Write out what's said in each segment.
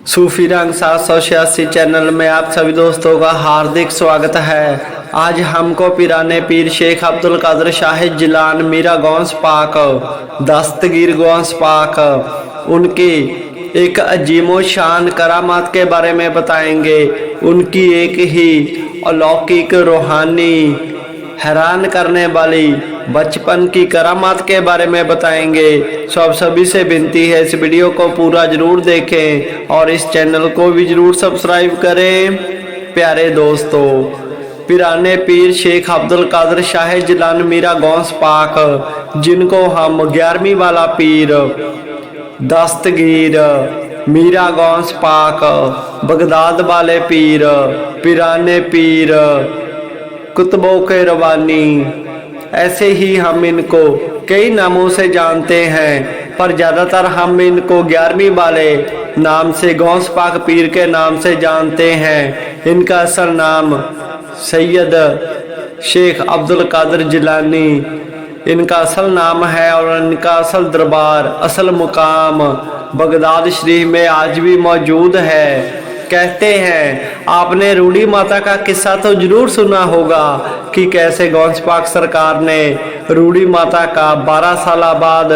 सूफी रंग 786 चैनल में आप सभी दोस्तों का हार्दिक स्वागत है। आज हमको पिराने पीर शेख अब्दुल कादिर शाहिद जिलान मीरा गौस पाक दस्तगीर गौस पाक उनकी एक अजीमो शान करामात के बारे में बताएंगे। उनकी एक ही अलौकिक रूहानी हैरान करने वाली बचपन की करामात के बारे में बताएंगे। आप सभी से विनती है इस वीडियो को पूरा जरूर देखें और इस चैनल को भी जरूर सब्सक्राइब करें। प्यारे दोस्तों, पिराने पीर शेख अब्दुल कादिर शाहिद जिलान मीरा गौस पाक, जिनको हम 11वीं वाला पीर दस्तगीर मीरा गौस पाक बगदाद वाले पीर पिराने पीर कुतुबों के रवानी, ऐसे ही हम इनको कई नामों से जानते हैं, पर ज़्यादातर हम इनको 11वीं वाले नाम से गौस पाक पीर के नाम से जानते हैं। इनका असल नाम सैयद शेख अब्दुल कादिर जिलानी इनका असल नाम है और इनका असल दरबार असल मुकाम बगदाद शरीफ में आज भी मौजूद है। कहते हैं आपने रूड़ी माता का किस्सा तो जरूर सुना होगा कि कैसे गौस पाक सरकार ने रूड़ी माता का 12 साल बाद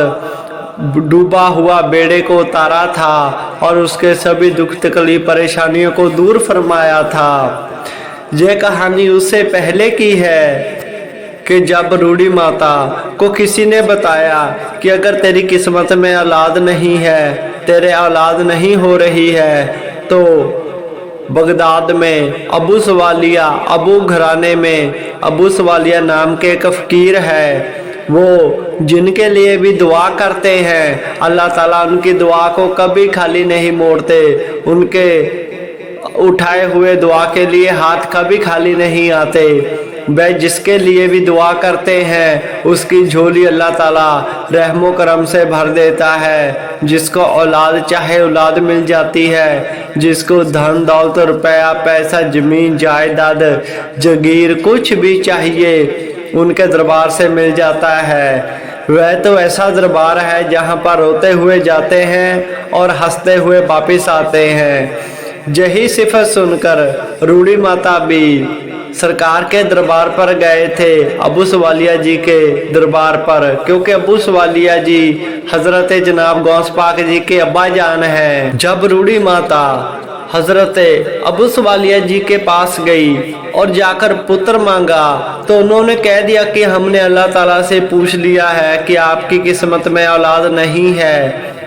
डूबा हुआ बेड़े को उतारा था और उसके सभी दुख तकलीफ परेशानियों को दूर फरमाया था। यह कहानी उससे पहले की है कि जब रूड़ी माता को किसी ने बताया कि अगर तेरी किस्मत में औलाद नहीं है, तेरे औलाद नहीं हो रही है, तो बगदाद में अबू सवालिया अबू घराने में अबू सवालिया नाम के एक फकीर है, वो जिनके लिए भी दुआ करते हैं अल्लाह ताला उनकी दुआ को कभी खाली नहीं मोड़ते। उनके उठाए हुए दुआ के लिए हाथ कभी खाली नहीं आते। वह जिसके लिए भी दुआ करते हैं उसकी झोली अल्लाह ताला रहमो करम से भर देता है। जिसको औलाद चाहे औलाद मिल जाती है, जिसको धन दौलत रुपया पैसा जमीन जायदाद जगीर कुछ भी चाहिए उनके दरबार से मिल जाता है। वह तो ऐसा दरबार है जहाँ पर रोते हुए जाते हैं और हंसते हुए वापिस आते हैं। यही सिफत सुनकर रूड़ी माता भी सरकार के दरबार पर गए थे, अबू सवालिया जी के दरबार पर, क्योंकि अबू सवालिया जी हजरत जनाब गौस पाक जी के अब्बा जान हैं। जब रूड़ी माता हजरत अबू सवालिया जी के पास गई और जाकर पुत्र मांगा तो उन्होंने कह दिया कि हमने अल्लाह ताला से पूछ लिया है कि आपकी किस्मत में औलाद नहीं है।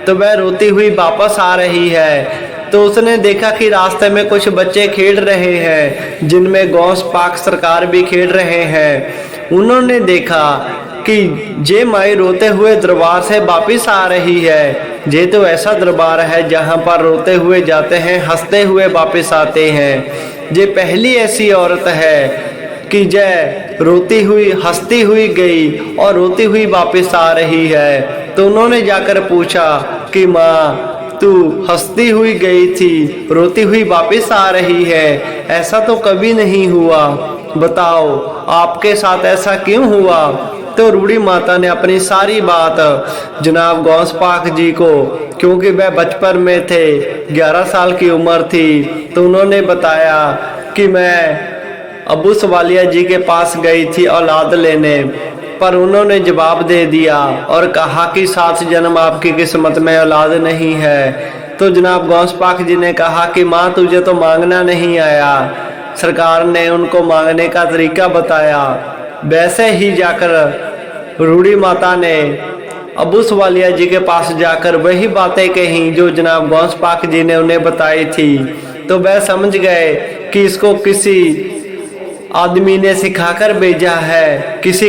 तो वह रोती हुई वापस आ रही है तो उसने देखा कि रास्ते में कुछ बच्चे खेल रहे हैं जिनमें गौस पाक सरकार भी खेल रहे हैं। उन्होंने देखा कि जे माई रोते हुए दरबार से वापिस आ रही है। ये तो ऐसा दरबार है जहाँ पर रोते हुए जाते हैं हंसते हुए वापिस आते हैं। ये पहली ऐसी औरत है कि जय रोती हुई हंसती हुई गई और रोती हुई वापिस आ रही है। तो उन्होंने जाकर पूछा कि माँ तू हंसती हुई गई थी, रोती हुई वापस आ रही है, ऐसा तो कभी नहीं हुआ, बताओ आपके साथ ऐसा क्यों हुआ। तो रूड़ी माता ने अपनी सारी बात जनाब गौस पाक जी को, क्योंकि वह बचपन में थे 11 साल की उम्र थी, तो उन्होंने बताया कि मैं अबू सवालिया जी के पास गई थी औलाद लेने, पर उन्होंने जवाब दे दिया और कहा कि 7 जन्म आपकी किस्मत में औलाद नहीं है। तो जनाब गौस पाक जी ने कहा कि माँ तुझे तो मांगना नहीं आया। सरकार ने उनको मांगने का तरीका बताया। वैसे ही जाकर रूड़ी माता ने अबू सवालिया जी के पास जाकर वही बातें कही जो जनाब गौस पाक जी ने उन्हें बताई थी। तो वह समझ गए कि इसको किसी आदमी ने सिखाकर भेजा है, किसी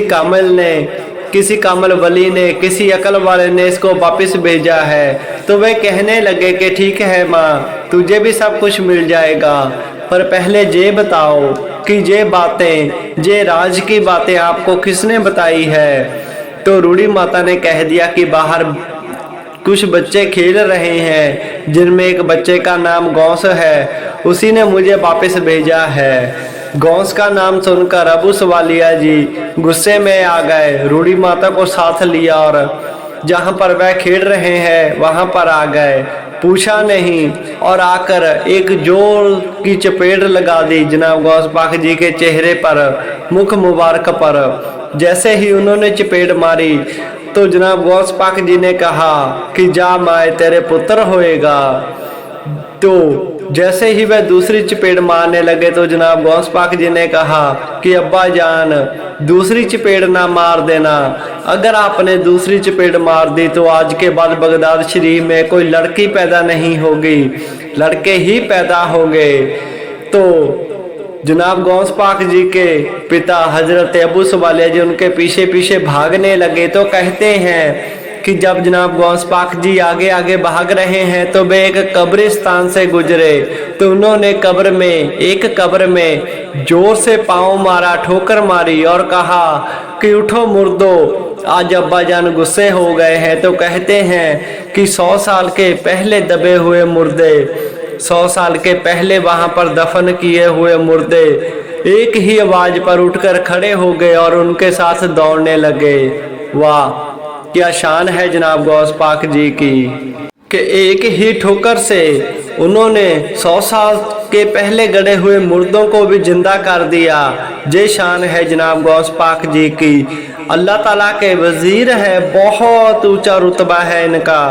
कामल वली ने, किसी अकल वाले ने इसको वापस भेजा है। तो वे कहने लगे कि ठीक है माँ, तुझे भी सब कुछ मिल जाएगा, पर पहले ये बताओ कि ये बातें, ये राज की बातें आपको किसने बताई है। तो रूड़ी माता ने कह दिया कि बाहर कुछ बच्चे खेल रहे हैं जिनमें एक बच्चे का नाम गौस है, उसी ने मुझे वापस भेजा है। गौस का नाम सुनकर अबू सवालिया जी गुस्से में आ गए, रूड़ी माता को साथ लिया और जहाँ पर वह खेल रहे हैं वहाँ पर आ गए। पूछा नहीं और आकर एक जोर की चपेट लगा दी जनाब गौस पाक जी के चेहरे पर, मुख मुबारक पर। जैसे ही उन्होंने चपेट मारी तो जनाब गौस पाक जी ने कहा कि जा माए तेरे पुत्र होएगा। तो जैसे ही वह दूसरी चपेट मारने लगे तो जनाब गौस पाक जी ने कहा कि अब्बा जान दूसरी चपेट ना मार देना, अगर आपने दूसरी चपेट मार दी तो आज के बाद बगदाद शरीफ में कोई लड़की पैदा नहीं होगी, लड़के ही पैदा होंगे। तो जनाब गौस पाक जी के पिता हजरत अबू सवालिया जी उनके पीछे पीछे भागने लगे। तो कहते हैं कि जब जनाब गौस पाक जी आगे आगे भाग रहे हैं तो वे एक कब्रिस्तान से गुजरे तो उन्होंने एक कब्र में जोर से पांव मारा, ठोकर मारी और कहा कि उठो मुर्दो, आज अब्बा जान गुस्से हो गए हैं। तो कहते हैं कि 100 साल के पहले दबे हुए मुर्दे, 100 साल के पहले वहां पर दफन किए हुए मुर्दे एक ही आवाज पर उठकर खड़े हो गए और उनके साथ दौड़ने लगे। वाह क्या शान है जनाब गौस पाक जी की कि एक ही ठोकर से उन्होंने 100 साल के पहले गड़े हुए मुर्दों को भी जिंदा कर दिया। ये शान है जनाब गौस पाक जी की। अल्लाह ताला के वजीर है, बहुत ऊंचा रुतबा है इनका।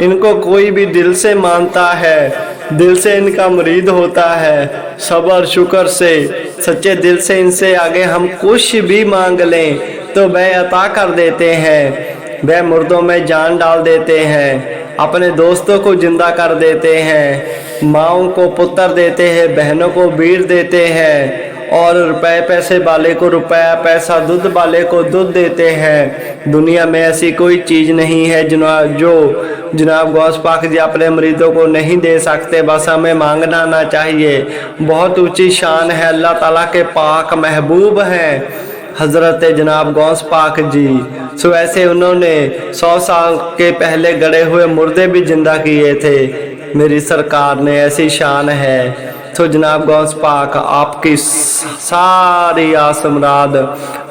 इनको कोई भी दिल से मानता है, दिल से इनका मुरीद होता है, सब्र शुक्र से सच्चे दिल से इनसे आगे हम कुछ भी मांग लें तो वह अता कर देते हैं। वह मुर्दों में जान डाल देते हैं, अपने दोस्तों को जिंदा कर देते हैं, माँओं को पुत्र देते हैं, बहनों को बीर देते हैं और रुपए पैसे वाले को रुपया, पैसा दूध वाले को दूध देते हैं। दुनिया में ऐसी कोई चीज़ नहीं है जो जनाब गौस पाक जी अपने मरीदों को नहीं दे सकते। बस हमें मांगना ना चाहिए। बहुत ऊंची शान है, अल्लाह ताला के पाक महबूब हैं हजरत जनाब गौस पाक जी। सो ऐसे उन्होंने 100 साल के पहले गड़े हुए मुर्दे भी जिंदा किए थे। मेरी सरकार ने ऐसी शान है। तो जनाब गौस पाक आपकी सारी आस मुराद,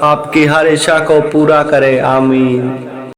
आपकी हर इच्छा को पूरा करे। आमीन।